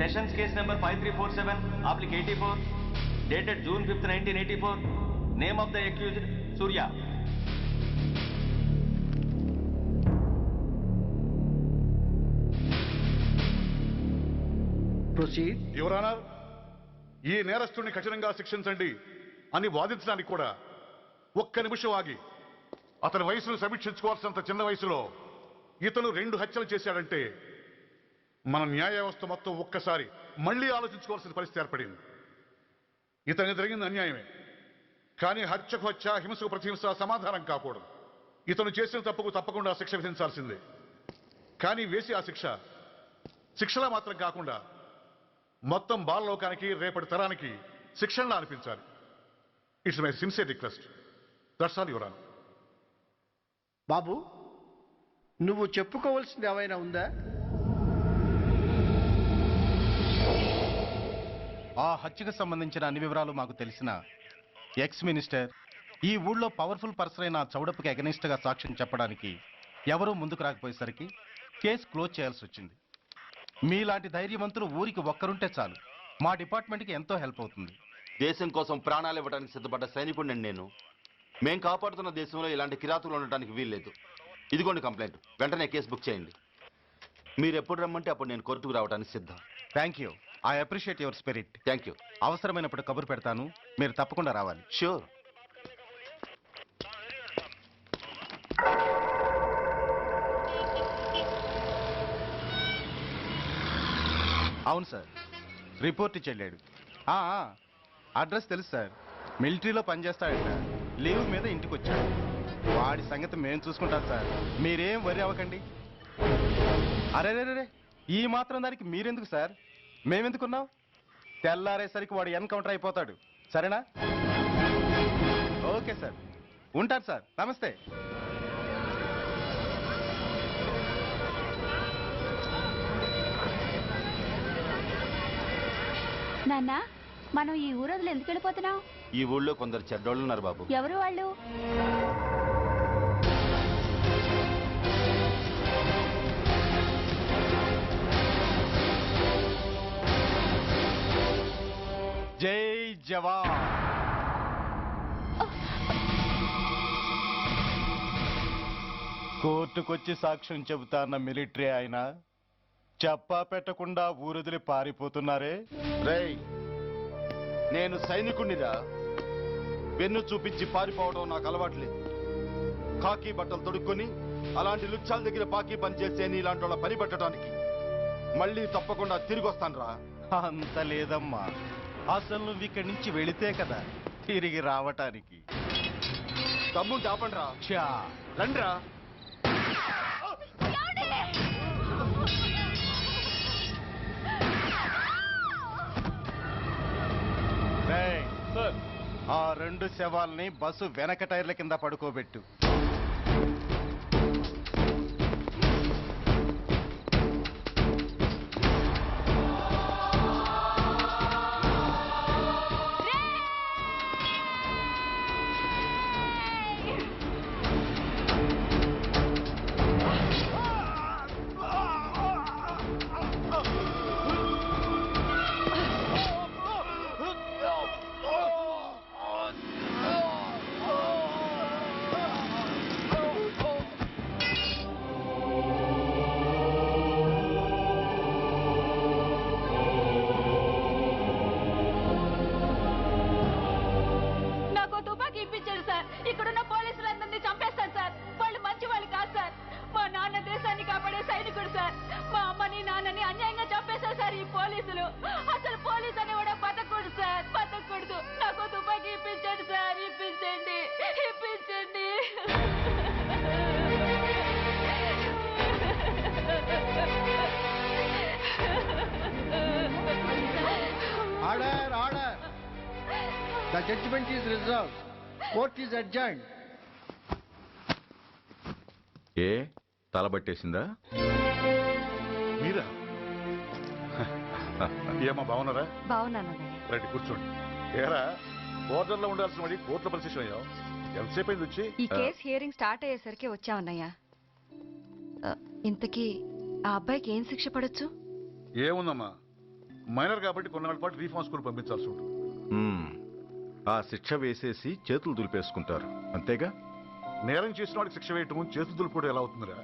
Sessions case number 5347/84, dated June 5th, 1984. Name of the accused, Surya. Proceed. Your honour, ఈ నేరస్తుడిని కఠినంగా శిక్షించండి అని వాదించడానికి కూడా ఒక్క నిమిషం ఆగి అతని వయసును సమీక్షించుకోవాల్సినంత చిన్న వయసులో ఇతను 2 హత్యలు చేశాడంటే మన న్యాయ వ్యవస్థ మొత్తం ఒక్కసారి మళ్లీ ఆలోచించుకోవాల్సిన పరిస్థితి ఏర్పడింది. ఇతనికి జరిగింది అన్యాయమే, కానీ హత్యకు హత్య, హింసకు ప్రతిహింస సమాధానం కాకూడదు. ఇతను చేసిన తప్పుకు తప్పకుండా శిక్ష విధించాల్సిందే. కానీ వేసి ఆ శిక్షలా మాత్రం కాకుండా మొత్తం బాలలోకానికి, రేపటి తరానికి శిక్షణలా అనిపించాలి. It's my sincere request. That's all your honour. బాబు, నువ్వు చెప్పుకోవాల్సింది ఏమైనా ఉందా? ఆ హత్యకు సంబంధించిన అన్ని వివరాలు మాకు తెలిసిన ఎక్స్ మినిస్టర్ ఈ ఊళ్ళో పవర్ఫుల్ పర్సన్ అయిన చౌడప్పకి అగెనిస్ట్ గా సాక్ష్యం చెప్పడానికి ఎవరూ ముందుకు రాకపోయేసరికి కేసు క్లోజ్ చేయాల్సి వచ్చింది. మీలాంటి ధైర్యవంతులు ఊరికి ఒక్కరుంటే చాలు, మా డిపార్ట్మెంట్కి ఎంతో హెల్ప్ అవుతుంది. దేశం కోసం ప్రాణాలు ఇవ్వడానికి సిద్ధపడ్డ సైనికుడిని నేను. మేం కాపాడుతున్న దేశంలో ఇలాంటి కిరాతులు ఉండటానికి వీల్లేదు. ఇదిగోండి కంప్లైంట్, వెంటనే కేసు బుక్ చేయండి. మీరు ఎప్పుడు రమ్మంటే అప్పుడు నేను కోర్టుకు రావడానికి సిద్ధం. Thank you. I appreciate your spirit. Thank you. అవసరమైనప్పుడు కబురు పెడతాను, మీరు తప్పకుండా రావాలి. షూర్. అవును సార్, రిపోర్ట్ ఇచ్చి వెళ్ళాడు. అడ్రస్ తెలుసు సార్, మిలిటరీలో పనిచేస్తాడంట. లీవ్ మీద ఇంటికి వచ్చాడు. వాడి సంగతి మేము చూసుకుంటాం సార్, మీరేం వరి అవ్వకండి. అరే ఈ మాత్రం దానికి మీరెందుకు సార్, మేమెందుకున్నాం? తెల్లారేసరికి వాడు ఎన్కౌంటర్ అయిపోతాడు. సరేనా? ఓకే సార్, ఉంటారు సార్. నమస్తే. నాన్న, మనం ఈ ఊరొదిలి ఎందుకు వెళ్ళిపోతున్నాం? ఈ ఊళ్ళో కొందరు చెడ్డోళ్ళు ఉన్నారు బాబు. ఎవరు వాళ్ళు? జై జవాన్. కోర్టుకొచ్చి సాక్ష్యం చెబుతా అన్న మిలిటరీ ఆయన చెప్పా పెట్టకుండా ఊరొదిలి పారిపోతున్నారే. రేయ్, నేను సైనికుణ్ణిరా. వెన్ను చూపించి పారిపోవడం నాకు అలవాట్లేదు. కాకి బట్టలు తొడుక్కొని అలాంటి లుచ్చాల దగ్గర పాకి పని చేసే ఇలాంటి వాళ్ళ పని పెట్టడానికి మళ్ళీ తప్పకుండా తిరిగి వస్తానురా. అంత లేదమ్మా, అసలు నువ్వు ఇక్కడి నుంచి వెళితే కదా తిరిగి రావటానికి. తమ్ముంటే ఆపండిరా. ఛా, రండిరా. రేయ్, ఆ 2 శవాల్ని బస్సు వెనక టైర్ల కింద పడుకోబెట్టు. ఇక్కడున్న పోలీసులందరినీ చంపేస్తారు సార్. వాళ్ళు మంచి వాళ్ళు కాదు సార్. మా నాన్న దేశాన్ని కాపాడే సైనికుడు సార్. మా అమ్మని నాన్నని అన్యాయంగా చంపేశారు సార్ ఈ పోలీసులు. అసలు పోలీసు అని కూడా బతకూడదు సార్, బతకూడదు. నాకు తుపాకీ ఇప్పించండి సార్, ఇప్పించండి, ఇప్పించండి. Order, order. The judgment is reserved. Court is adjourned. ఏ తలబట్టేసిందా? మీరా? ఏమా బాగున్నారా? బాగున్నానన్నయ్య. రండి కూర్చోండి. ఏరా, బోర్డర్లో ఉండాల్సిన వాడి కోర్టులో పరిశీలన అయ్యావు. ఎంతసేపు అయింది వచ్చి? ఈ కేసు హియరింగ్ స్టార్ట్ అయ్యేసరికి వచ్చామన్నయ్య. ఇంతకీ ఆ అబ్బాయికి ఏం శిక్ష పడొచ్చు? ఏముందమ్మా, మైనర్ కాబట్టి కొన్నాళ్ళ పాటు రీఫార్మ్ స్కూల్ పంపించాల్సి ఉంటుంది. ఆ శిక్ష వేసేసి చేతులు దులిపేసుకుంటారు అంతేగా? నేరం చేసిన వాడికి శిక్ష వేయటం చేతులు దులుపుకోవడం ఎలా అవుతుందిరా?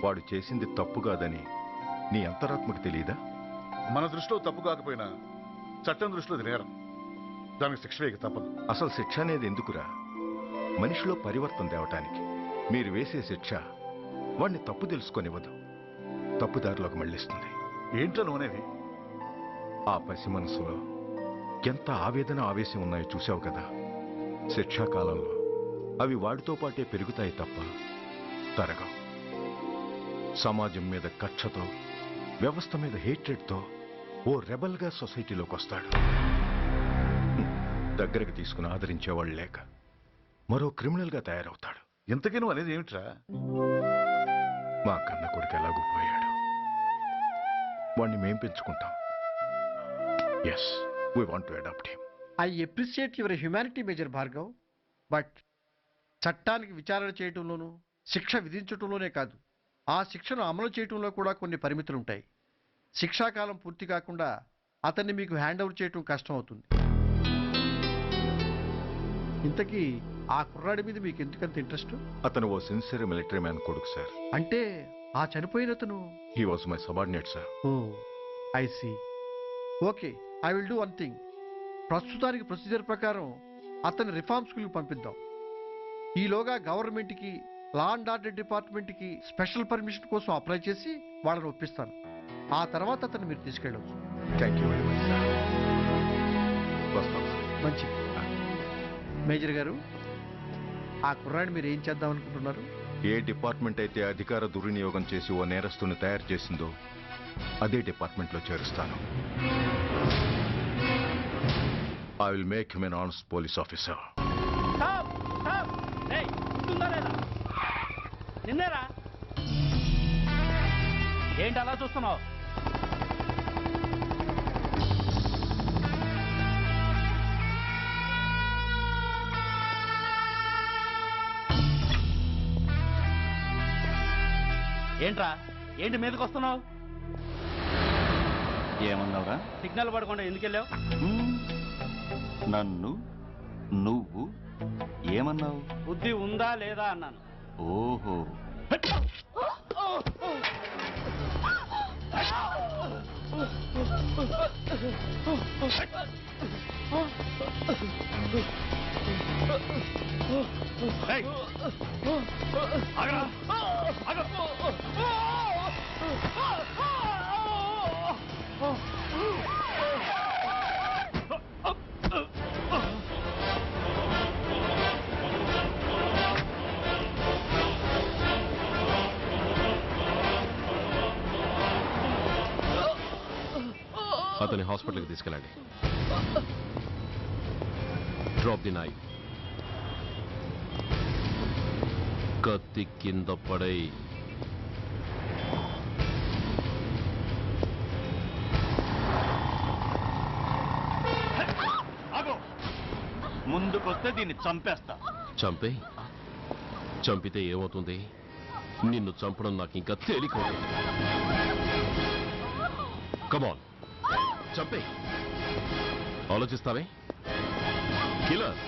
వాడు చేసింది తప్పు కాదని నీ అంతరాత్మకు తెలియదా? మన దృష్టిలో తప్పు కాకపోయినా చట్టం దృష్టిలో అది నేరం. దానికి శిక్ష వేయక తప్పదు. అసలు శిక్ష అనేది ఎందుకురా? మనిషిలో పరివర్తన తేవటానికి. మీరు వేసే శిక్ష వాడిని తప్పు తెలుసుకొనివ్వదు, తప్పుదారిలోకి మళ్ళిస్తుంది. ఏంటో నువ్వనేది? ఆ పసి మనసులో ఎంత ఆవేదన ఆవేశం ఉన్నాయో చూశావు కదా. శిక్షాకాలంలో అవి వాడితో పాటే పెరుగుతాయి తప్ప తరగవు. సమాజం మీద కక్షతో, వ్యవస్థ మీద హేట్రెడ్తో ఓ రెబల్గా సొసైటీలోకి వస్తాడు. దగ్గరకు తీసుకుని ఆదరించేవాళ్ళు లేక మరో క్రిమినల్గా తయారవుతాడు. ఇంతకీ నువ్వు అనేది ఏమిట్రా? మా కన్న కొడుకు ఎలాగూ పోయాడు, వాణ్ణి మేం పెంచుకుంటాం. Yes, we want to adopt him. I appreciate your humanity major Bhargav, but చట్టానికి విచారణ చేయటంలోనూ శిక్ష విధించటంలోనే కాదు, ఆ శిక్షను అమలు చేయటంలో కూడా కొన్ని పరిమితులు ఉంటాయి. శిక్షాకాలం పూర్తి కాకుండా అతన్ని మీకు హ్యాండ్ ఓవర్ చేయటం కష్టం అవుతుంది. ఇంతకీ ఆ కుర్రాడి మీద మీకు ఎందుకంత ఇంట్రెస్ట్? అతను ఓ సిన్సియర్ మిలిటరీ మ్యాన్ కొడుకు సార్. అంటే ఆ చనిపోయిన అతను? He was my subordinate sir. Oh I see. Okay, I will do one thing. ప్రస్తుతానికి ప్రొసీజర్ ప్రకారం అతన్ని రిఫార్మ్ స్కూల్కి పంపిద్దాం. ఈలోగా గవర్నమెంట్కి, లా అండ్ ఆర్డర్ డిపార్ట్మెంట్కి స్పెషల్ పర్మిషన్ కోసం అప్లై చేసి వాళ్ళని ఒప్పిస్తాను. ఆ తర్వాత అతన్ని మీరు తీసుకెళ్ళవచ్చు. Thank you very much sir. వస్తాం సార్. మంచిది. మేజర్ గారు, ఆ కుర్రాడిని మీరు ఏం చేద్దాం అనుకుంటున్నారు? ఏ డిపార్ట్మెంట్ అయితే అధికార దుర్వినియోగం చేసి ఓ నేరస్తుని తయారు చేసిందో అదే డిపార్ట్మెంట్లో చేరుస్తాను. I will make him an honest police officer. నిన్నేరా ఏంటి అలా చూస్తున్నావు? ఏంట్రా, ఏంటి మీదకి వస్తున్నావు? ఏమన్నావురా? సిగ్నల్ పడకుండా ఎందుకు వెళ్ళావు? నన్ను నువ్వు ఏమన్నావు? బుద్ధి ఉందా లేదా అన్నాను. ఓహో, అతని హాస్పిటల్కి తీసుకెళ్ళండి. Drop the knife. కత్తి కింద పడై. ముందుకొస్తే దీన్ని చంపేస్తా. చంపే. చంపితే ఏమవుతుంది? నిన్ను చంపడం నాకు ఇంకా తేలికవుతుంది. కమాన్, చంపే. ఆలోచిస్తావే కిల్లర్?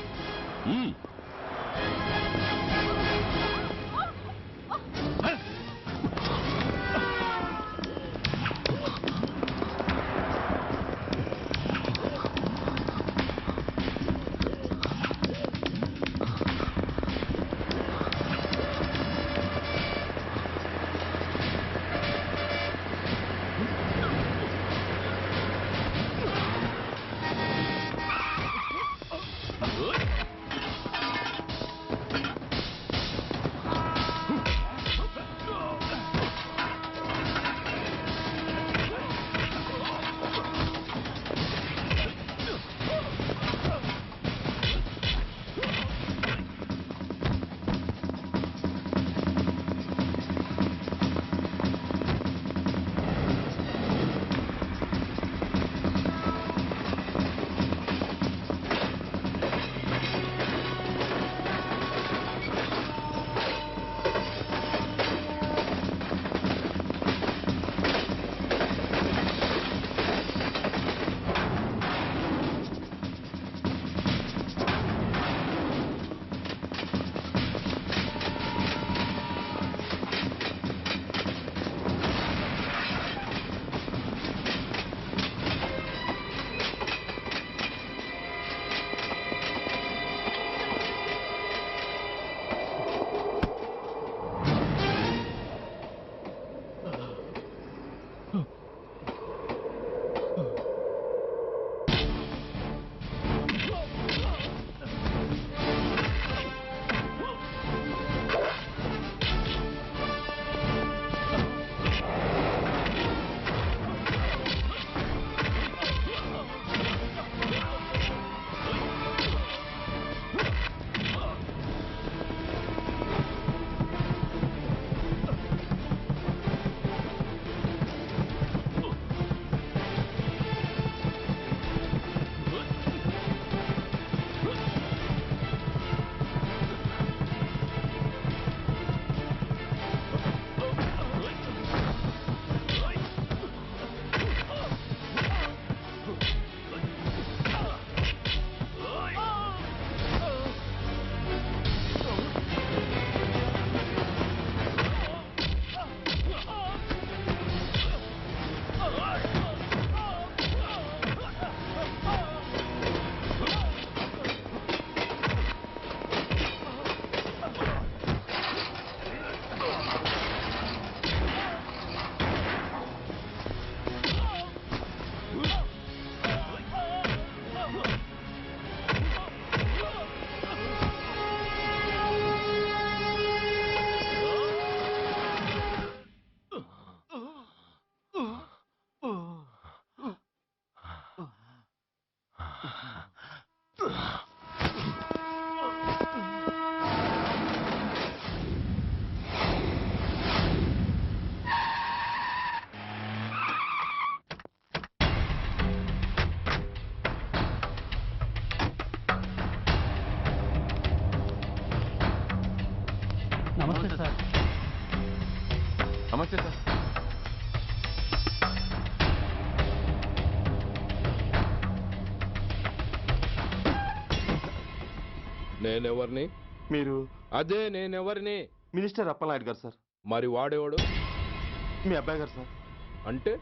నమస్తే సార్. నమస్తే సార్. నేనెవరిని? మీరు అదే నేనెవరిని? మినిస్టర్ అప్పలనాయుడు గారు సార్. మరి వాడేవాడు? మీ అబ్బాయి గారు సార్. అంటే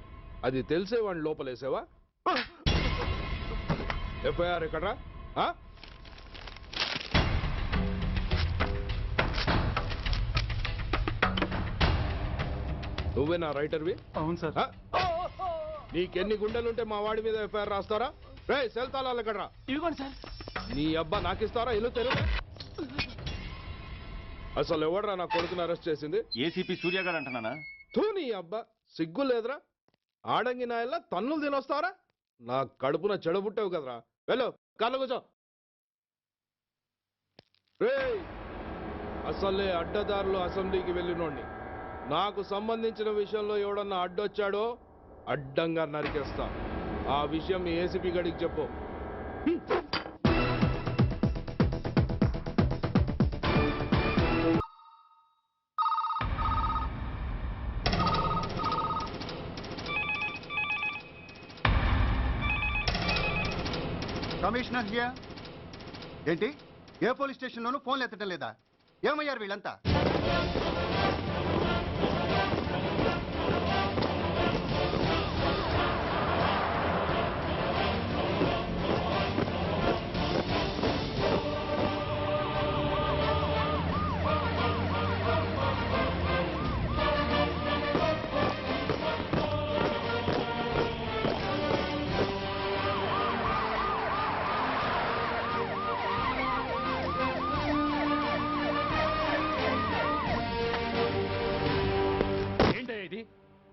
అది తెలిసే వాడిని లోపలేసావా? ఎఫ్ఐఆర్ ఎక్కడ్రా? ఆ? నువ్వే నా రైటర్వి? అవును సార్. ఆ? నీకెన్ని గుండెలుంటే మా వాడి మీద ఎఫ్ఐఆర్ రాస్తారా? రే సెల్ తాళాలు ఎక్కడ్రా? ఇదిగోండి సార్. నీ అబ్బా నాకిస్తారా? ఇల్లు తెరువు. అసలు ఎవడ్రా నా కొడుకుని అరెస్ట్ చేసింది? ఏసీపీ సూర్య గారు అంటున్నానా? తూ నీ అబ్బా సిగ్గు లేదురా? ఆడంగి నాయల్లా తన్నులు తినొస్తారా? నా కడుపున చెడబుట్టావు కదరా. వెళ్ళు కార్లో కూర్చో. రే అసలే అడ్డదారులు అసెంబ్లీకి వెళ్ళినోండి. నాకు సంబంధించిన విషయంలో ఎవడన్నా అడ్డొచ్చాడో అడ్డంగా నరికేస్తా. ఆ విషయం మీ ఏసీపీ గడికి చెప్పు. Commissioner here. ఏంటి ఏ పోలీస్ స్టేషన్లోనూ ఫోన్లు ఎత్తడం లేదా? ఏమయ్యారు వీళ్ళంతా?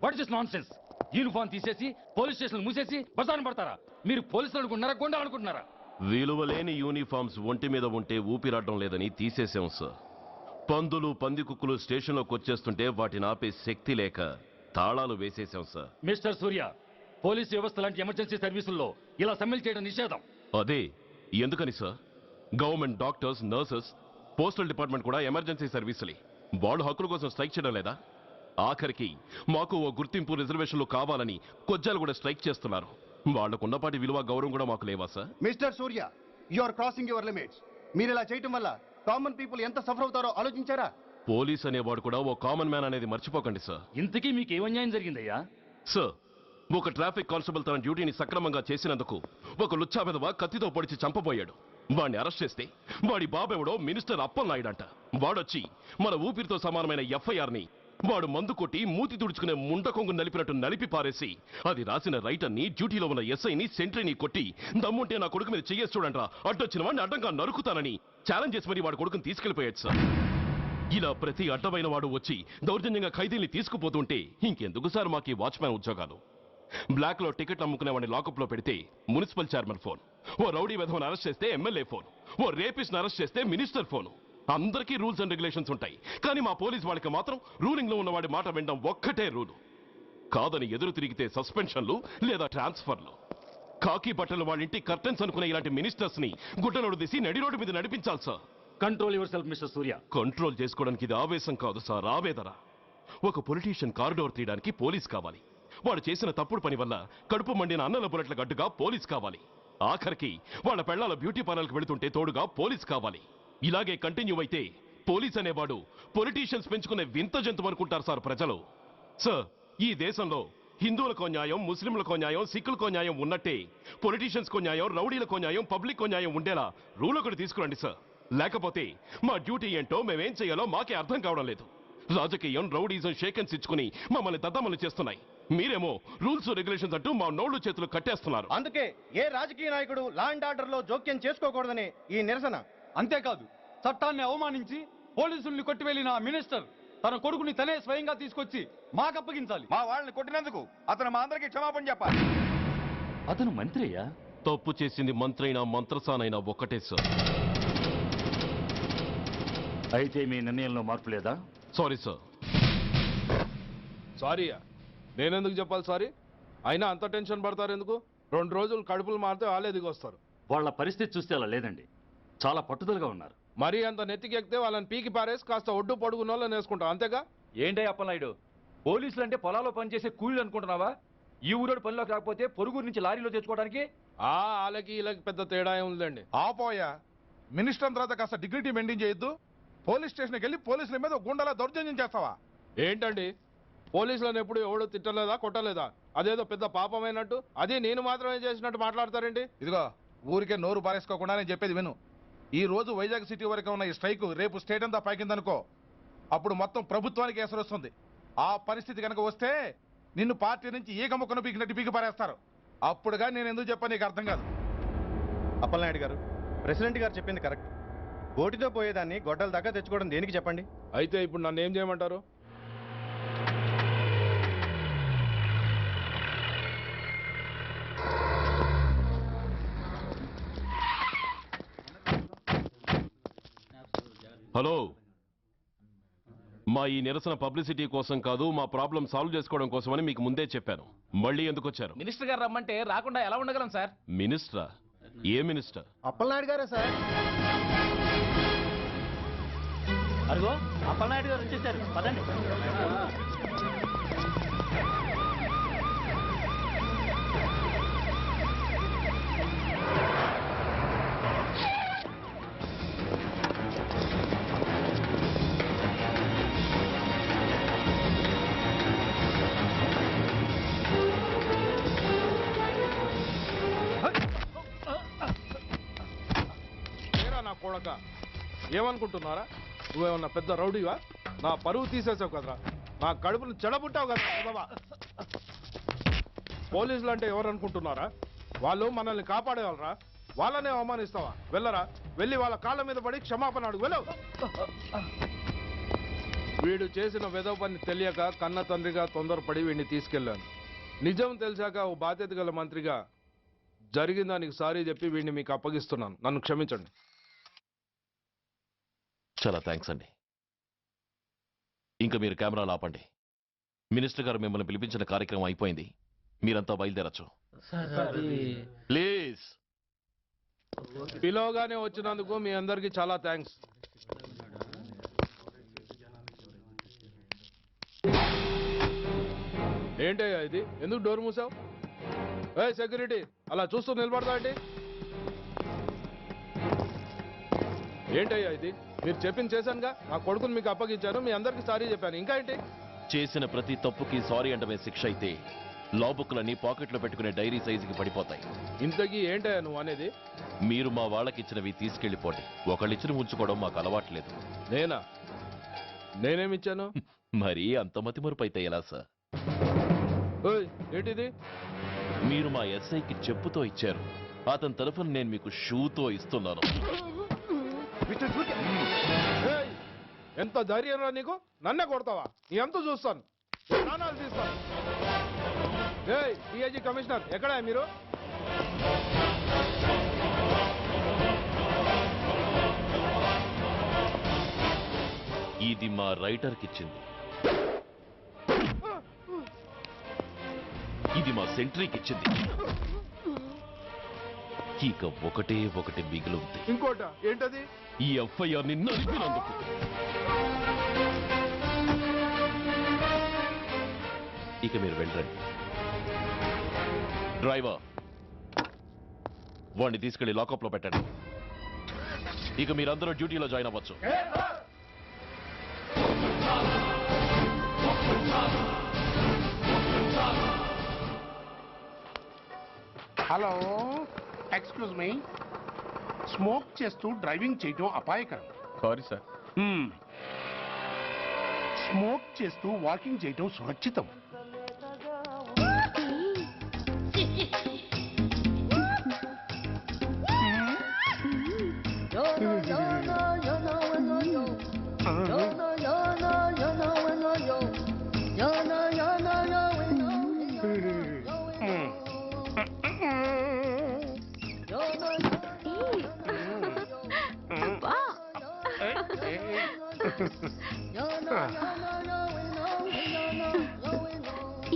What is nonsense? యూనిఫామ్ తీసేసి పోలీస్ స్టేషన్ మూసేసి బజార్ను పడతారా? మీరు పోలీసులు అనుకుంటున్నారా, గుండా అనుకుంటున్నారా? విలువలేని యూనిఫామ్స్ ఒంటి మీద ఉంటే ఊపిరాడడం లేదని తీసేసాం సార్. పందులు పందికుక్కులు స్టేషన్లోకి వచ్చేస్తుంటే వాటిని ఆపే శక్తి లేక తాళాలు వేసేసాం సార్. మిస్టర్ సూర్య, పోలీస్ వ్యవస్థ లాంటి ఎమర్జెన్సీ సర్వీసుల్లో ఇలా సమ్మెలు చేయడం నిషేధం. అదే ఎందుకని sir? Government doctors, nurses, postal department కూడా ఎమర్జెన్సీ సర్వీసులే. వాళ్ళు హక్కుల కోసం స్ట్రైక్ చేయడం లేదా? ఆఖరికి మాకు ఓ గుర్తింపు రిజర్వేషన్లు కావాలని కొజ్జాలు కూడా స్ట్రైక్ చేస్తున్నారు. వాళ్లకున్నపాటి విలువ గౌరవం కూడా మాకు లేవా sir? Mister Surya, you are crossing your limits. మీరు ఇలా చేయటం వల్ల కామన్ పీపుల్ ఎంత సఫర్ అవుతారో ఆలోచించారా? పోలీస్ అనేవాడు కూడా ఓ కామన్ మ్యాన్ అనేది మర్చిపోకండి సార్. ఇంతకీ మీకు ఏమన్యాయం జరిగిందయ్యా? సార్, ఒక ట్రాఫిక్ కానిస్టేబుల్ తన డ్యూటీని సక్రమంగా చేసినందుకు ఒక లుచ్చా విధవ కత్తితో పొడిచి చంపబోయాడు. వాడిని అరెస్ట్ చేస్తే వాడి బాబెవడో మినిస్టర్ అప్పలనాయుడంట. వాడొచ్చి మన ఊపిరితో సమానమైన ఎఫ్ఐఆర్ని వాడు మందు కొట్టి మూతి తుడుచుకునే ముండకొంగు నలిపినట్టు నలిపి పారేసి అది రాసిన రైటర్ని, డ్యూటీలో ఉన్న ఎస్ఐని, సెంట్రీని కొట్టి దమ్ముంటే నా కొడుకు మీద చెయ్యేసి చూడంట్రా, అడ్డొచ్చిన వాడిని అడ్డంగా నరుకుతానని ఛాలెంజ్ చేసి మరి వాడు కొడుకుని తీసుకెళ్లిపోయాడు సార్. ఇలా ప్రతి అడ్డమైన వాడు వచ్చి దౌర్జన్యంగా ఖైదీల్ని తీసుకుపోతుంటే ఇంకెందుకు సార్ మాకు ఈ వాచ్మ్యాన్ ఉద్యోగాలు? బ్లాక్ లో టికెట్ అమ్ముకునే వాడిని లాకప్ లో పెడితే మున్సిపల్ చైర్మన్ ఫోన్, ఓ రౌడీ విధవను అరెస్ట్ చేస్తే ఎమ్మెల్యే ఫోన్, ఓ రేపిస్ట్ అరెస్ట్ చేస్తే మినిస్టర్ ఫోన్. అందరికీ రూల్స్ అండ్ రెగ్యులేషన్స్ ఉంటాయి, కానీ మా పోలీస్ వాళ్ళకి మాత్రం రూలింగ్ లో ఉన్న వాడి మాట వినడం ఒక్కటే రూలు. కాదని ఎదురు తిరిగితే సస్పెన్షన్లు లేదా ట్రాన్స్ఫర్లు. కాకి బట్టలు వాళ్ళ ఇంటి కర్టెన్స్ అనుకునే ఇలాంటి మినిస్టర్స్ ని గుడ్డలోడు తీసి నడి రోడ్డు మీద నడిపించాలి sir. Control your self mister Surya. Control చేసుకోవడానికి ఇది ఆవేశం కాదు సార్, ఆవేదన. ఒక పొలిటీషియన్ కారిడోర్ తీయడానికి పోలీస్ కావాలి. వాడు చేసిన తప్పుడు పని వల్ల కడుపు మండిన అన్నల బుల్లెట్ల గడ్డుగా పోలీస్ కావాలి. ఆఖరికి వాళ్ళ పెళ్లాల బ్యూటీ పార్లర్కి వెళుతుంటే తోడుగా పోలీస్ కావాలి. ఇలాగే కంటిన్యూ అయితే పోలీస్ అనేవాడు పొలిటీషియన్స్ పెంచుకునే వింత జంతువు అనుకుంటారు సార్ ప్రజలు. సార్, ఈ దేశంలో హిందువులకో న్యాయం, ముస్లింలకో న్యాయం, సిక్కులకో న్యాయం ఉన్నట్టే పొలిటీషియన్స్కో న్యాయం, రౌడీలకో న్యాయం, పబ్లిక్కో న్యాయం ఉండేలా రూల్ ఒకటి తీసుకురండి సార్. లేకపోతే మా డ్యూటీ ఏంటో మేమేం చేయాలో మాకే అర్థం కావడం లేదు. రాజకీయం, రౌడీజం షేకెన్స్ ఇచ్చుకుని మమ్మల్ని దద్దమలు చేస్తున్నాయి. మీరేమో రూల్స్ రెగ్యులేషన్స్ అంటూ మా నోళ్లు చేతులు కట్టేస్తున్నారు. అందుకే ఏ రాజకీయ నాయకుడు లా అండ్ ఆర్డర్ లో జోక్యం చేసుకోకూడదని ఈ నిరసన. అంతేకాదు, చట్టాన్ని అవమానించి పోలీసుల్ని కొట్టివెళ్లిన మినిస్టర్ తన కొడుకుని తనే స్వయంగా తీసుకొచ్చి మాకు అప్పగించాలి. మా వాళ్ళని కొట్టినందుకు అతను మా అందరికీ క్షమాపణ చెప్పాలి. అతను మంత్రియా? తప్పు చేసింది మంత్రైనా మంత్రసానైనా ఒక్కటే సార్. అయితే మీ నిర్ణయంలో మార్పు లేదా? Sorry sir. సారీయా? నేనెందుకు చెప్పాలి సారీ? అయినా అంత టెన్షన్ పడతారు ఎందుకు? 2 రోజులు కడుపులు మారితే వాళ్ళే దిగొస్తారు. వాళ్ళ పరిస్థితి చూస్తే అలా లేదండి, చాలా పట్టుదలగా ఉన్నారు. మరీ అంత నెత్తికెక్కితే వాళ్ళని పీకి పారేసి కాస్త ఒడ్డు పొడుగున్న వాళ్ళని వేసుకుంటాం, అంతేగా? ఏంటే అప్పలనాయుడు, పోలీసులు అంటే పొలాల్లో పనిచేసే కూలీలు అనుకుంటున్నావా? ఈ ఊరోడు పనిలోకి రాకపోతే పొరుగురు నుంచి లారీలో తెచ్చుకోవడానికి వాళ్ళకి వీళ్ళకి పెద్ద తేడా ఉందండి. ఆపోయా, మినిస్టర్ తర్వాత కాస్త డిగ్నిటీ మెయింటైన్ చేయొద్దు. పోలీస్ స్టేషన్కి వెళ్ళి పోలీసుల మీద గుండాల దౌర్జన్యం చేస్తావా? ఏంటండి, పోలీసులను ఎప్పుడు ఎవడో తిట్టలేదా కొట్టలేదా? అదేదో పెద్ద పాపమైనట్టు, అదే నేను మాత్రమే చేసినట్టు మాట్లాడతారేంటి? ఇదిగో, ఊరికే నోరు పారేసుకోకుండా నేను చెప్పేది విను. ఈ రోజు వైజాగ్ సిటీ వరకు ఉన్న ఈ స్ట్రైక్ రేపు స్టేట్ అంతా పైకిందనుకో, అప్పుడు మొత్తం ప్రభుత్వానికి ఎసరు వస్తుంది. ఆ పరిస్థితి కనుక వస్తే నిన్ను పార్టీ నుంచి ఈగ ముక్కను పీకినట్టు పీకి పారేస్తారు. అప్పుడుగా నేను ఎందుకు చెప్పాను నీకు అర్థం కాదు. అప్పలనాయుడు గారు, ప్రెసిడెంట్ గారు చెప్పింది కరెక్ట్. ఓటితో పోయేదాన్ని గొడ్డల దాకా తెచ్చుకోవడం దేనికి చెప్పండి? అయితే ఇప్పుడు నన్ను ఏం చేయమంటారు? హలో, మా ఈ నిరసన పబ్లిసిటీ కోసం కాదు, మా ప్రాబ్లం సాల్వ్ చేసుకోవడం కోసమని మీకు ముందే చెప్పాను. మళ్ళీ ఎందుకు వచ్చారు? మినిస్టర్ గారు రమ్మంటే రాకుండా ఎలా ఉండగలం సార్? మినిస్టరా? ఏ మినిస్టర్? అప్పలనాయుడు గారే సార్. అదిగో అప్పలనాయుడు గారు వచ్చేసారు, పదండి. కొడక, ఏమనుకుంటున్నారా? నువ్వేమన్నా పెద్ద రౌడీవా? నా పరువు తీసేసావు కదరా, నా కడుపును చెడబుట్టావు కదా. పోలీసులు అంటే ఎవరు అనుకుంటున్నారా? వాళ్ళు మనల్ని కాపాడేవాళ్ళరా? వాళ్ళనే అవమానిస్తావా? వెళ్ళరా, వెళ్ళి వాళ్ళ కాళ్ళ మీద పడి క్షమాపణ అడుగు, వెళ్ళవు. వీడు చేసిన వెధవ పని తెలియక కన్న తండ్రిగా తొందరపడి వీడిని తీసుకెళ్లాను. నిజం తెలిసాక ఓ బాధ్యత గల మంత్రిగా జరిగిన దానికి సారీ చెప్పి వీడిని మీకు అప్పగిస్తున్నాను. నన్ను క్షమించండి. చాలా థ్యాంక్స్ అండి. ఇంకా మీరు కెమెరాలు ఆపండి. మినిస్టర్ గారు మిమ్మల్ని పిలిపించిన కార్యక్రమం అయిపోయింది, మీరంతా బయలుదేరచ్చు ప్లీజ్. పిలవగానే వచ్చినందుకు మీ అందరికీ చాలా థ్యాంక్స్. ఏంటయ్యా ఇది, ఎందుకు డోర్ మూసావు? ఏ సెక్యూరిటీ, అలా చూస్తూ నిలబడతా ఏంటి? ఏంటయ్యా ఇది? మీరు చెప్పింది చేశానుగా, నా కొడుకుని మీకు అప్పగించాను, మీ అందరికి సారీ చెప్పాను, ఇంకా ఏంటి? చేసిన ప్రతి తప్పుకి సారీ అంటమే శిక్ష అయితే లా బుక్లన్నీ పాకెట్లో పెట్టుకునే డైరీ సైజుకి పడిపోతాయి. ఇంతకీ ఏంటయ్యా నువ్వు అనేది? మీరు మా వాళ్ళకిచ్చినవి తీసుకెళ్లిపోండి. ఒకళ్ళిచ్చిన ఉంచుకోవడం మాకు అలవాట్లేదు. నేనా? నేనేమిచ్చాను? మరీ అంత మతిమరుపు అయితే ఎలా సార్? ఏంటిది? మీరు మా ఎస్ఐకి చెప్పుతో ఇచ్చారు, అతని తరఫున నేను మీకు షూతో ఇస్తున్నాను. ఎంత ధైర్యం రా నీకు? నన్నే కొడతావా? నీ ఎంత చూస్తాను, ప్రాణాలు తీస్తాను. డిఐజీ కమిషనర్ ఎక్కడా మీరు? ఇది మా రైటర్కి ఇచ్చింది, ఇది మా సెంట్రీకి ఇచ్చింది. ఇక ఒకటి మిగిలింది. ఇంకోట ఏంటది? ఈ ఎఫ్ఐఆర్ ని నలిపినందుకు. ఇక మీరు వెళ్ళండి. డ్రైవర్, వాడిని తీసుకెళ్లి లాకప్ లో పెట్టండి. ఇక మీరందరూ డ్యూటీలో జాయిన్ అవ్వచ్చు. Hello, excuse me. స్మోక్ చేస్తూ డ్రైవింగ్ చేయటం అపాయకరం. Sorry sir. స్మోక్ చేస్తూ వాకింగ్ చేయటం సురక్షితం.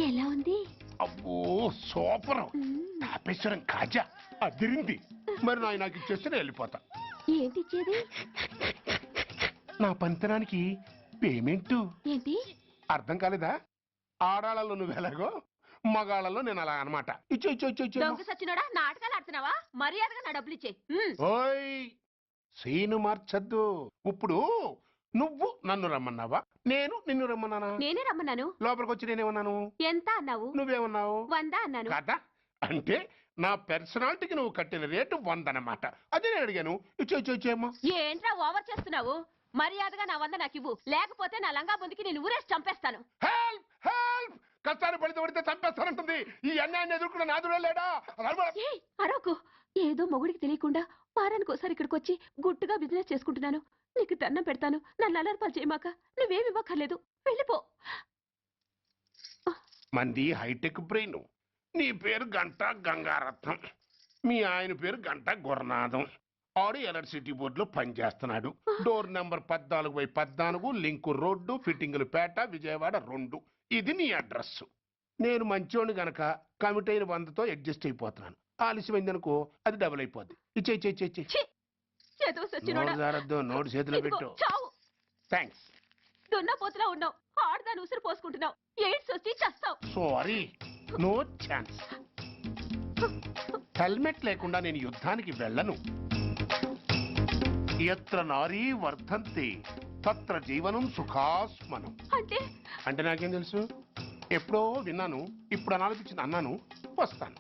ఎలా ఉంది? అబ్బో సూపర్. తాపేశ్వరం కాజా అదిరింది. మరి నాకు ఇచ్చేస్తే నేను వెళ్ళిపోతా. ఏంటి ఇచ్చేది? నా పంతనానికి పేమెంట్. ఏంటి అర్థం కాలేదా? ఆడాళ్ళలో నువ్వు ఎలాగో మగాళ్ళలో నేను అలా అనమాట. ఇచ్చు ఇచ్చు ఇచ్చు ఇచ్చు. దొంగ సచ్చినోడా, నాటకాలు ఆడుతున్నావా? మర్యాదగా నా డబ్బులు ఇచ్చే. ఓయ్ సీను మార్చద్దు. ఇప్పుడు నువ్వు నన్ను రమ్మన్నావా, నేను నిన్ను రమ్మన్నానా? నేనే రమ్మన్నాను. లోపలికి వచ్చి నేనేమన్నాను? ఎంత అన్నావు? నువ్వేమన్నావు? 100 అన్నాను. కదా అంటే నా పర్సనాలిటీకి నువ్వు కట్టిన రేటు 100 అన్నమాట. అదే నేను అడిగాను. ఇచ్చు ఇచ్చు ఇచ్చేమ్మా. ఏంట్రా ఓవర్ చేస్తున్నావు? మర్యాదగా నా 100 నాకు ఇవ్వు, లేకపోతే నా లంగా బొందికి నేను ఊరేసి చంపేస్తాను. Help help. కష్టాన్ని పడితే చంపేస్తానంటుంది. ఈ అన్యాయాన్ని ఎదుర్కొన్న నాదుడే లేడా? అరవకు. ఏదో మొగుడికి తెలియకుండా వారానికి ఒకసారి ఇక్కడికి వచ్చి గుట్టుగా బిజినెస్ చేసుకుంటున్నాను. నీకు దండం పెడతాను, నన్ను అలర్పాలు చేయమాక. నువ్వేమి ఇవ్వక్కర్లేదు, వెళ్ళిపో. మంది హైటెక్ బ్రెయిన్. నీ పేరు గంట గంగారత్నం, మీ ఆయన పేరు గంట గురనాథం. ఆడు ఎలక్ట్రిసిటీ బోర్డులో పనిచేస్తున్నాడు. డోర్ నెంబర్ 14/14, లింకు రోడ్డు, ఫిట్టింగులు పేట, విజయవాడ 2. ఇది నీ అడ్రస్. నేను మంచోడు గనక కమిట్ అయిన 100తో అడ్జస్ట్ అయిపోతున్నాను. ఆలస్యమైందనుకో అది డబుల్ అయిపోద్ది. ఇచ్చే నోటు చేతిలో పెట్టు. థ్యాంక్స్. దున్నపోతులా ఉన్నావు, ఆడదాని ఉసురు పోసుకుంటున్నావు. ఎయిడ్స్ వచ్చి చస్తావు. Sorry, no chance. హెల్మెట్ లేకుండా నేను యుద్ధానికి వెళ్ళను. ఎత్ర నారీ వర్ధంతి తత్ర జీవనం సుఖాస్మనం. అంటే నాకేం తెలుసు? ఎప్పుడో విన్నాను, ఇప్పుడు అనాలనిపించింది అన్నాను. వస్తాను.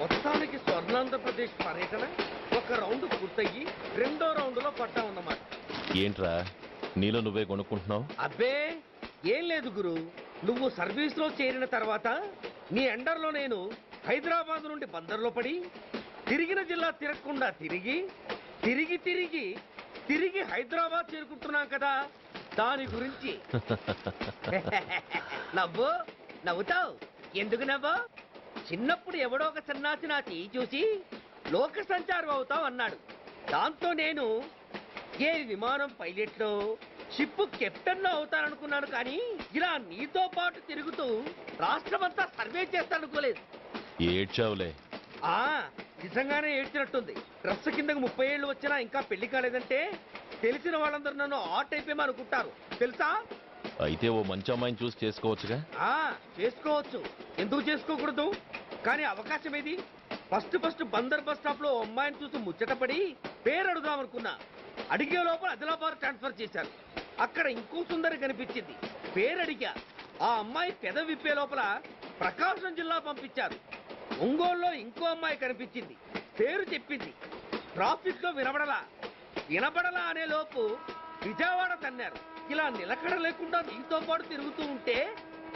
మొత్తానికి స్వర్ణాంధ్రప్రదేశ్ పర్యటన ఒక రౌండ్ పూర్తయ్యి 2వ రౌండ్లో పట్టామన్నమాట. ఏంట్రా నీలో నువ్వే కొనుక్కుంటున్నావు? అబ్బే ఏం లేదు గురు. నువ్వు సర్వీస్ లో చేరిన తర్వాత నీ అండర్లో నేను హైదరాబాద్ నుండి బందర్లో పడి తిరిగిన జిల్లా తిరగకుండా తిరిగి తిరిగి తిరిగి తిరిగి హైదరాబాద్ చేరుకుంటున్నాం కదా, దాని గురించి. నవ్వు నవ్వుతావు ఎందుకు నవ్వు? చిన్నప్పుడు ఎవడో ఒక సన్నాసి నా చెయ్యి చూసి లోక సంచారం అవుతావు అన్నాడు. దాంతో నేను ఏ విమానం పైలట్లో షిప్ కెప్టెన్ అవుతాననుకున్నాను. కానీ ఇలా నీతో పాటు తిరుగుతూ రాష్ట్రమంతా సర్వే చేస్తాననుకోలేదు. ఏడ్చావులే. నిజంగానే ఏడ్చినట్టుంది. డ్రెస్ కిందకు 30 ఏళ్ళు వచ్చినా ఇంకా పెళ్లి కాలేదంటే తెలిసిన వాళ్ళందరూ నన్ను ఆట్ అయిపోయి అనుకుంటారు తెలుసా? అయితే ఓ మంచి అమ్మాయిని చూసి చేసుకోవచ్చుగా. చేసుకోవచ్చు, ఎందుకు చేసుకోకూడదు? కానీ అవకాశం ఏది? ఫస్ట్ బందర్ బస్ స్టాప్ లో అమ్మాయిని చూసి ముచ్చటపడి పేరు అడుగుదాం అనుకున్నా. అడిగే లోపల ఆదిలాబాద్ ట్రాన్స్ఫర్ చేశారు. అక్కడ ఇంకో సుందరి కనిపించింది. పేరు అడిగా. ఆ అమ్మాయి పెద విప్పే లోపల ప్రకాశం జిల్లా పంపించారు. ఒంగోలులో ఇంకో అమ్మాయి కనిపించింది. పేరు చెప్పింది. ట్రాఫిక్ లో వినబడలా అనే లోపు విజయవాడ తన్నారు. ఇలా నిలకడ లేకుండా నీతో పాటు తిరుగుతూ ఉంటే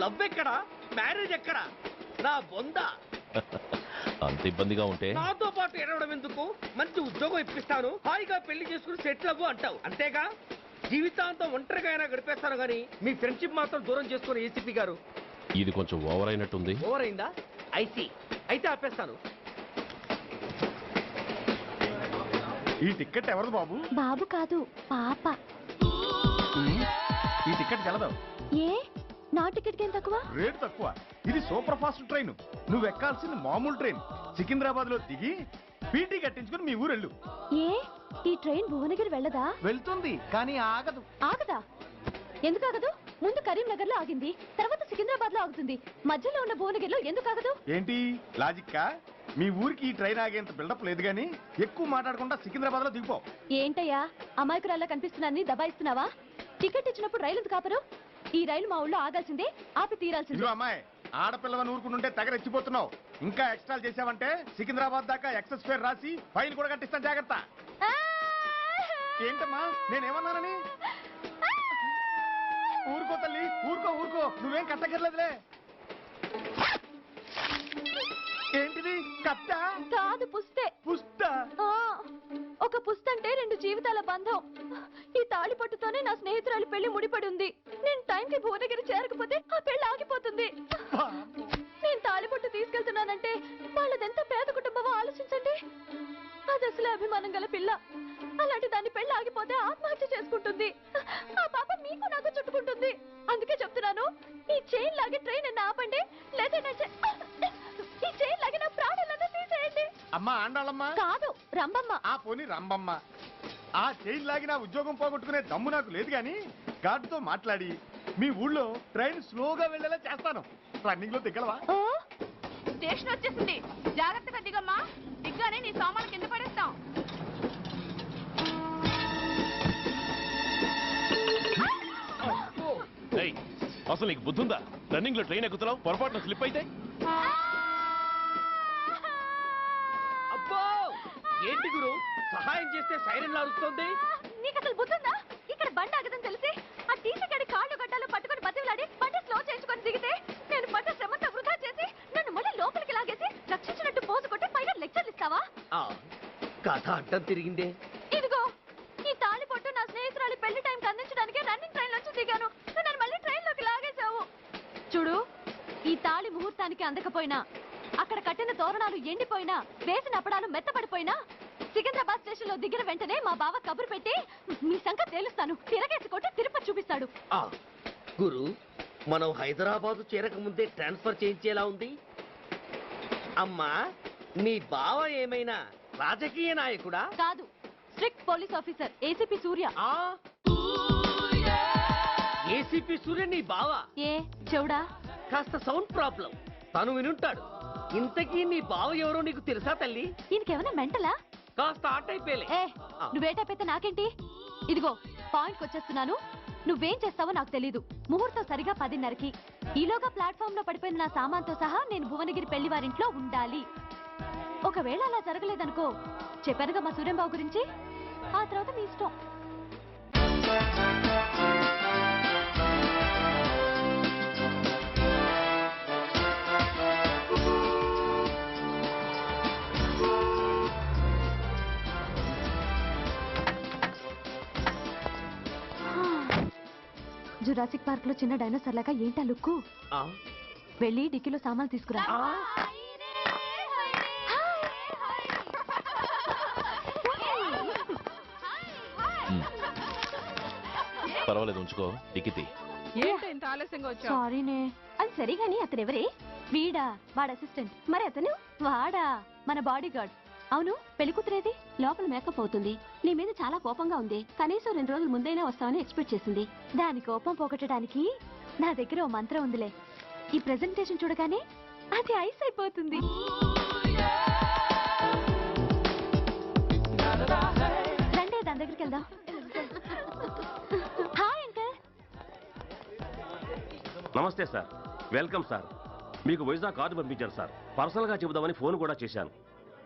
లవ్ ఎక్కడా, మ్యారేజ్ ఎక్కడా? నా బొంద. అంత ఇబ్బందిగా ఉంటే నాతో పాటు ఎడవడం ఎందుకు? మంచి ఉద్యోగం ఇప్పిస్తాను, హాయిగా పెళ్లి చేసుకుని సెటిల్ అవ్వు అంటావు అంతేగా? జీవితాంతం ఒంటరిగా అయినా గడిపేస్తాను గానీ మీ ఫ్రెండ్షిప్ మాత్రం దూరం చేసుకుని ఏసీపీ గారు. ఇది కొంచెం ఓవర్ అయినట్టుంది. ఓవర్ అయిందా? ఐసీ. అయితే ఆపేస్తాను. ఈ టికెట్ ఎవరిది బాబు? బాబు కాదు, పాప. ఈ టికెట్ గెలదావు. ఏ నా టికెట్ ఏం తక్కువ? రేటు తక్కువ. ఇది సూపర్ ఫాస్ట్ ట్రైన్. నువ్వు ఎక్కాల్సింది మామూలు ట్రైన్. సికింద్రాబాద్ లో దిగి పీటీ కట్టించుకుని మీ ఊరెళ్ళు. ఏ ఈ ట్రైన్ భువనగిరి వెళ్ళదా? వెళ్తుంది కానీ ఆగదు. ఆగదా? ఎందుకు ఆగదు? ముందు కరీంనగర్ లో ఆగింది, తర్వాత సికింద్రాబాద్ లో ఆగుతుంది. మధ్యలో ఉన్న భువనగిరిలో ఎందుకు ఆగదు? ఏంటి లాజిక్కా? మీ ఊరికి ఈ ట్రైన్ ఆగేంత బిల్డప్ లేదు గానీ ఎక్కువ మాట్లాడకుండా సికింద్రాబాద్ లో దిగిపో. ఏంటయ్యా అమాయకురాల్లా కనిపిస్తున్నాన్ని దబాయిస్తున్నావా? టికెట్ ఇచ్చినప్పుడు రైలు ఎందుకు ఆపరు? ఈ రైలు మా ఊళ్ళో ఆగాల్సిందే, ఆపి తీరాల్సిందే. అమ్మాయి ఆడపిల్లవని ఊరుకుంటుంటే తెగరెచ్చిపోతున్నావు. ఇంకా ఎక్స్ట్రా చేసావంటే సికింద్రాబాద్ దాకా ఎక్సెస్ ఫేర్ రాసి ఫైన్ కూడా కట్టిస్తాను, జాగ్రత్త. ఏంటమ్మా నేనేమన్నానని? ఊరుకో తల్లి, ఊరుకో, నువ్వేం కట్టగర్లేదులే. ఏంటిది? కట్ట కాదు, పుస్తే. పుస్తా? ఒక పుస్తంటే 2 జీవితాల బంధం. ఈ తాళి పట్టుతోనే నా స్నేహితురాలి పెళ్లి ముడిపడి ఉంది. నేను టైంకి భువనగిరి చేరకపోతే ఆ పెళ్లి ఆగిపోతుంది. నేను తాళి పట్టు తీసుకెళ్తున్నానంటే వాళ్ళదెంత పేద కుటుంబమో ఆలోచించండి. అది అసలు అభిమానం గల పిల్ల. అలాంటి దాన్ని పెళ్లి ఆగిపోతే ఆత్మహత్య చేసుకుంటుంది. ఆ పాప మీకు నాకు చుట్టుకుంటుంది. అందుకే చెప్తున్నాను, ఈ చైన్ లాగే ట్రైన్ ఆపండి, లేదా ఈ చైన్ లాగే నా ప్రాణాలను తీసేయండి. అమ్మా ఆండాళ్ళమ్మా కాదు, రంబమ్మ. ఆ పోని రంబమ్మ. ఆ చైన్ లాగి నా ఉద్యోగం పోగొట్టుకునే దమ్ము నాకు లేదు గాని గార్డుతో మాట్లాడి మీ ఊళ్ళో ట్రైన్ స్లోగా వెళ్ళేలా చేస్తాను. రన్నింగ్ లో దిగలవా? స్టేషన్ వచ్చేసింది, జాగ్రత్తగా దిగమ్మా. దిగ్గానే నీ సామాన్లు కింద పడేస్తాం. అసలు నీకు బుద్ధుందా? రన్నింగ్ లో ట్రైన్ ఎక్కుతున్నావు, పొరపాటున స్లిప్ అయితే? అబ్బో ఏంటి గురు, సహాయం చేస్తే సైరన్ అరుస్తుంది. నీకు అసలు బుద్ధుందా? ఇక్కడ బండి ఆగదని తెలిసి ఆ టీసీ గడి కాళ్ళు గడ్డాలు పట్టుకొని బతిలాడి బండి స్లో చేసుకొని దిగితే నేను పడ్డ శ్రమంతా వృధా చేసి నన్ను మళ్ళీ లోపలికి లాగేసి రక్షించినట్టు పోసు కొట్టి పైగా లెక్చర్లు ఇస్తావా? కథ అడ్డం తిరిగిందే. ఇదిగో ఈ తాళి పొట్టు నా స్నేహితురాలి పెళ్లి టైంకి అందించడానికి రన్నింగ్ ట్రైన్ నుంచి దిగాను. నన్ను మళ్ళీ ట్రైన్ లోకి లాగేశావు. చూడు, ఈ తాళి ముహూర్తానికి అందకపోయినా, అక్కడ కట్టిన తోరణాలు ఎండిపోయినా, వేసిన అప్పడాలు మెత్తపడిపోయినా, సికింద్రాబాద్ స్టేషన్ లో దిగిన వెంటనే మా బావ కబురు పెట్టి మీ సంగతి తేలుస్తాను, తిరగేసి కొట్టి తిరుపతి చూపిస్తాడు. గురు, మనం హైదరాబాద్ చేరక ముందే ట్రాన్స్ఫర్ చేయించేలా ఉంది. అమ్మా, నీ బావ ఏమైనా రాజకీయ నాయకుడా? కాదు, స్ట్రిక్ట్ పోలీస్ ఆఫీసర్, ఏసీపీ సూర్య. ఏసీపీ సూర్య నీ బావ? ఏ చెవుడా? కాస్త సౌండ్ ప్రాబ్లం, తను వినుంటాడు. ఇంతకీ నీ బావ ఎవరో నీకు తెలుసా తల్లి? ఈయనకేమైనా మెంటలా? కాస్త ఆటైపోయలే. నువ్వేటైపోతే నాకేంటి? ఇదిగో పాయింట్కి వచ్చేస్తున్నాను. నువ్వేం చేస్తావో నాకు తెలీదు. ముహూర్తం సరిగా 10:30కి. ఈలోగా ప్లాట్ఫామ్ లో పడిపోయిన నా సామాన్తో సహా నేను భువనగిరి పెళ్లి వారింట్లో ఉండాలి. ఒకవేళ అలా జరగలేదనుకో, చెప్పానుగా మా సూర్యంబాబు గురించి, ఆ తర్వాత మీ ఇష్టం. జురాసిక్ పార్క్ లో చిన్న డైనోసార్ లాగా ఏంటా లుక్కు? వెళ్ళి డిక్కీలో సామాన్లు తీసుకురా. పర్వాలేదు, ఉంచుకో. డిక్కితి. ఏంటో ఇంత ఆలస్యంగా వచ్చావు? సారీనే. అది సరిగాని అతను ఎవరే? వీడా, వాడు అసిస్టెంట్. మరి అతను? వాడా, మన బాడీ గార్డ్. అవును, పెళ్లి కూతురేది? లోపల మేకప్ అవుతుంది. నీ మీద చాలా కోపంగా ఉంది. కనీసం 2 రోజుల ముందైనా వస్తావని ఎక్స్పెక్ట్ చేసింది. దాని కోపం పోగొట్టడానికి నా దగ్గర ఓ మంత్రం ఉందిలే. ఈ ప్రెజెంటేషన్ చూడగానే అది ఐస్ అయిపోతుంది. రండి, దాని దగ్గరికి వెళ్దాం. Hi uncle. నమస్తే సార్, వెల్కమ్ సార్. మీకు వైజాగ్ కార్డు పంపించారు సార్. పర్సనల్గా చెబుదామని ఫోన్ కూడా చేశాను.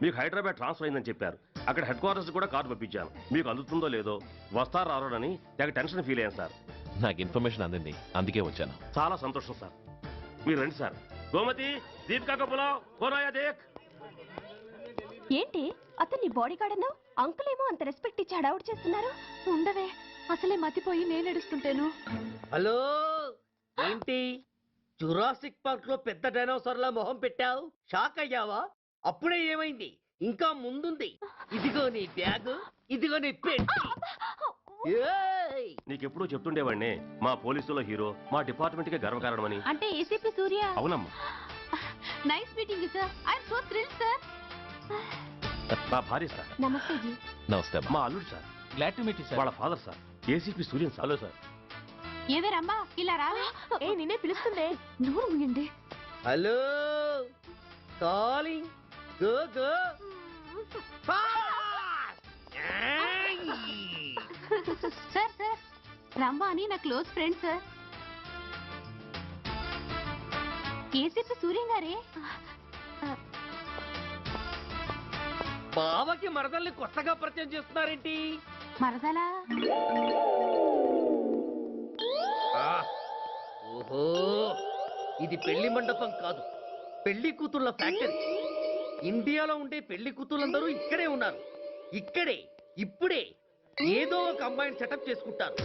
మీకు హైదరాబాద్ ట్రాన్స్ఫర్ అయిందని చెప్పారు. అక్కడ హెడ్ క్వార్టర్స్ కూడా కార్డు పంపించాను. మీకు అందుతుందో లేదో, వస్తారో రారోనని తెగ టెన్షన్ ఫీల్ అయ్యాను సార్. నాకు ఇన్ఫర్మేషన్ అందింది, అందుకే వచ్చాను. చాలా సంతోషం సార్. మీరు రండి సార్. గోమతి, దీపికా కపులావ్, కోరాయా దేక్. ఏంటి అతన్ని బాడీ గార్డ్ అన్నావు? అంకుల్ ఏమో అంత రెస్పెక్ట్ ఇచ్చి హడావుడు చేస్తున్నారు. ఉండవే, అసలే మతిపోయి నేను ఎడుస్తుంటాను. హలో, ఏంటి జురాసిక్ పార్క్ లో పెద్ద డైనోసార్లా మొహం పెట్టావు? షాక్ అయ్యావా? అప్పుడే ఏమైంది? ఇంకా ముందుంది. ఇదిగో నీ బ్యాగ్, ఇదిగో నీ పెట్టి. నీకెప్పుడు చెప్తుండేవాడిని, మా పోలీసులో హీరో, మా డిపార్ట్మెంట్ కే గర్వకారణమని. అంటే ఏసీపీ సూర్య? అవునమ్మా. Nice meeting you sir. I am so thrilled sir. మా భార్య సార్. నమస్తే జీ. నమస్తే. మా అల్లుడు sir. Glad to meet you sir. వాళ్ళ father sir, ACP Suryan sir. Hello sir. ఏవే రమ్మా, ఇలా రావే. ఏ నిన్నే పిలుస్తుందే. నోరు మూయండి. Hello, calling. Go go. Sir sir, రమ్మా అని నా close friend sir. ACP Suryam గారే. బావకి మరదల్ని కొత్తగా పరిచయం చేస్తున్నారేంటి? మరదలా? ఓహో, ఇది పెళ్లి మండపం కాదు, పెళ్లి కూతుళ్ళ ఫ్యాక్టరీ. ఇండియాలో ఉండే పెళ్లి కూతుళ్ళందరూ ఇక్కడే ఉన్నారు. ఇక్కడే ఇప్పుడే ఏదో ఒక అమ్మాయిని సెటప్ చేసుకుంటారు.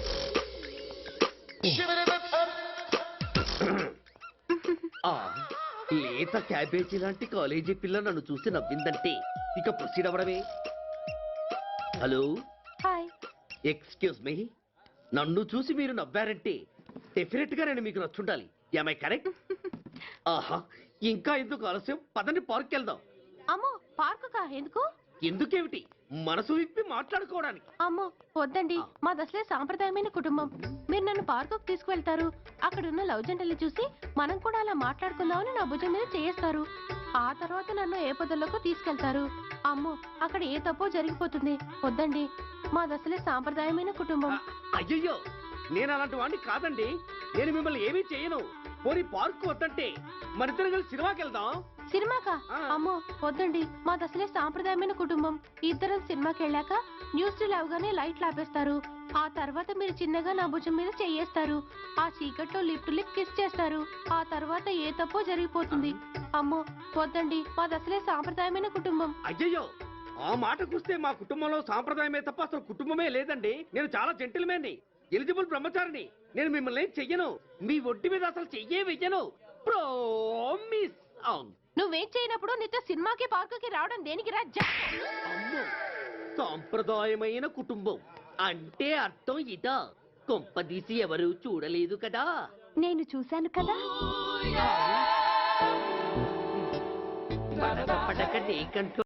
లేత క్యాబేజీ లాంటి కాలేజీ పిల్ల నన్ను చూసి నవ్విందంటే ఇక ప్రొసీడ్ అవ్వడమే. Hello, hi. ఎక్స్క్యూజ్ మీ, నన్ను చూసి మీరు నవ్వారంటే డెఫినెట్ గా నేను మీకు నచ్చుండాలి. Am I correct? ఆహా, ఇంకా ఎందుకు ఆలస్యం, పదండి పార్క్ వెళ్దాం. అమ్మో, పార్కు కా? ఎందుకు? ఎందుకేమిటి, మనసు విప్పి మాట్లాడుకోవడానికి. అమ్మో వద్దండి, మాది అసలే సాంప్రదాయమైన కుటుంబం. మీరు నన్ను పార్కుకు తీసుకువెళ్తారు, అక్కడ ఉన్న లవ్ జంటలు చూసి మనం కూడా అలా మాట్లాడుకుందామని నా భుజం మీద చేస్తారు. ఆ తర్వాత నన్ను ఏ పొదల్లోకి తీసుకెళ్తారు. అమ్మో, అక్కడ ఏ తప్పో జరిగిపోతుంది. వద్దండి, మాది అసలే సాంప్రదాయమైన కుటుంబం. అయ్యయ్యో, నేను అలాంటి వాడిని కాదండి. నేను మిమ్మల్ని ఏమీ చేయను. పోనీ పార్క్ వద్దంటే మరిద్దరం కలిసి సినిమాకి వెళ్దాం. సినిమాకా? అమ్మో వద్దండి, మాది అసలే సాంప్రదాయమైన కుటుంబం. ఇద్దరం సినిమాకి వెళ్ళాక న్యూస్ లేవగానే లైట్లు ఆపేస్తారు. ఆ తర్వాత మీరు చిన్నగా నా భుజం మీద చెయ్యేస్తారు. ఆ చీకట్లో లిప్ టు లిప్ కిస్ చేస్తారు. ఆ తర్వాత ఏ తప్పో జరిగిపోతుంది. అమ్మో వద్దండి, మాది అసలే సాంప్రదాయమైన కుటుంబం. అయ్యయ్యో, ఆ మాటకొస్తే మా కుటుంబంలో సాంప్రదాయమే తప్ప అసలు కుటుంబమే లేదండి. నేను చాలా జెంటిల్మెన్ని, ఎలిజిబుల్ బ్రహ్మచారిని. నేను మిమ్మల్ని ఏం చెయ్యను. మీ ఒంటి మీద అసలు చెయ్యే వెయ్యను. ప్రామిస్. అవును, నువ్వేం చేయనప్పుడు నీతో సినిమాకి పార్కుకి రావడం దేనికి రా? అమ్మో, సాంప్రదాయమైన కుటుంబం అంటే అర్థం ఇదా? కొంపదీసి ఎవరు చూడలేదు కదా? నేను చూశాను కదా. పడక నీ కంటూ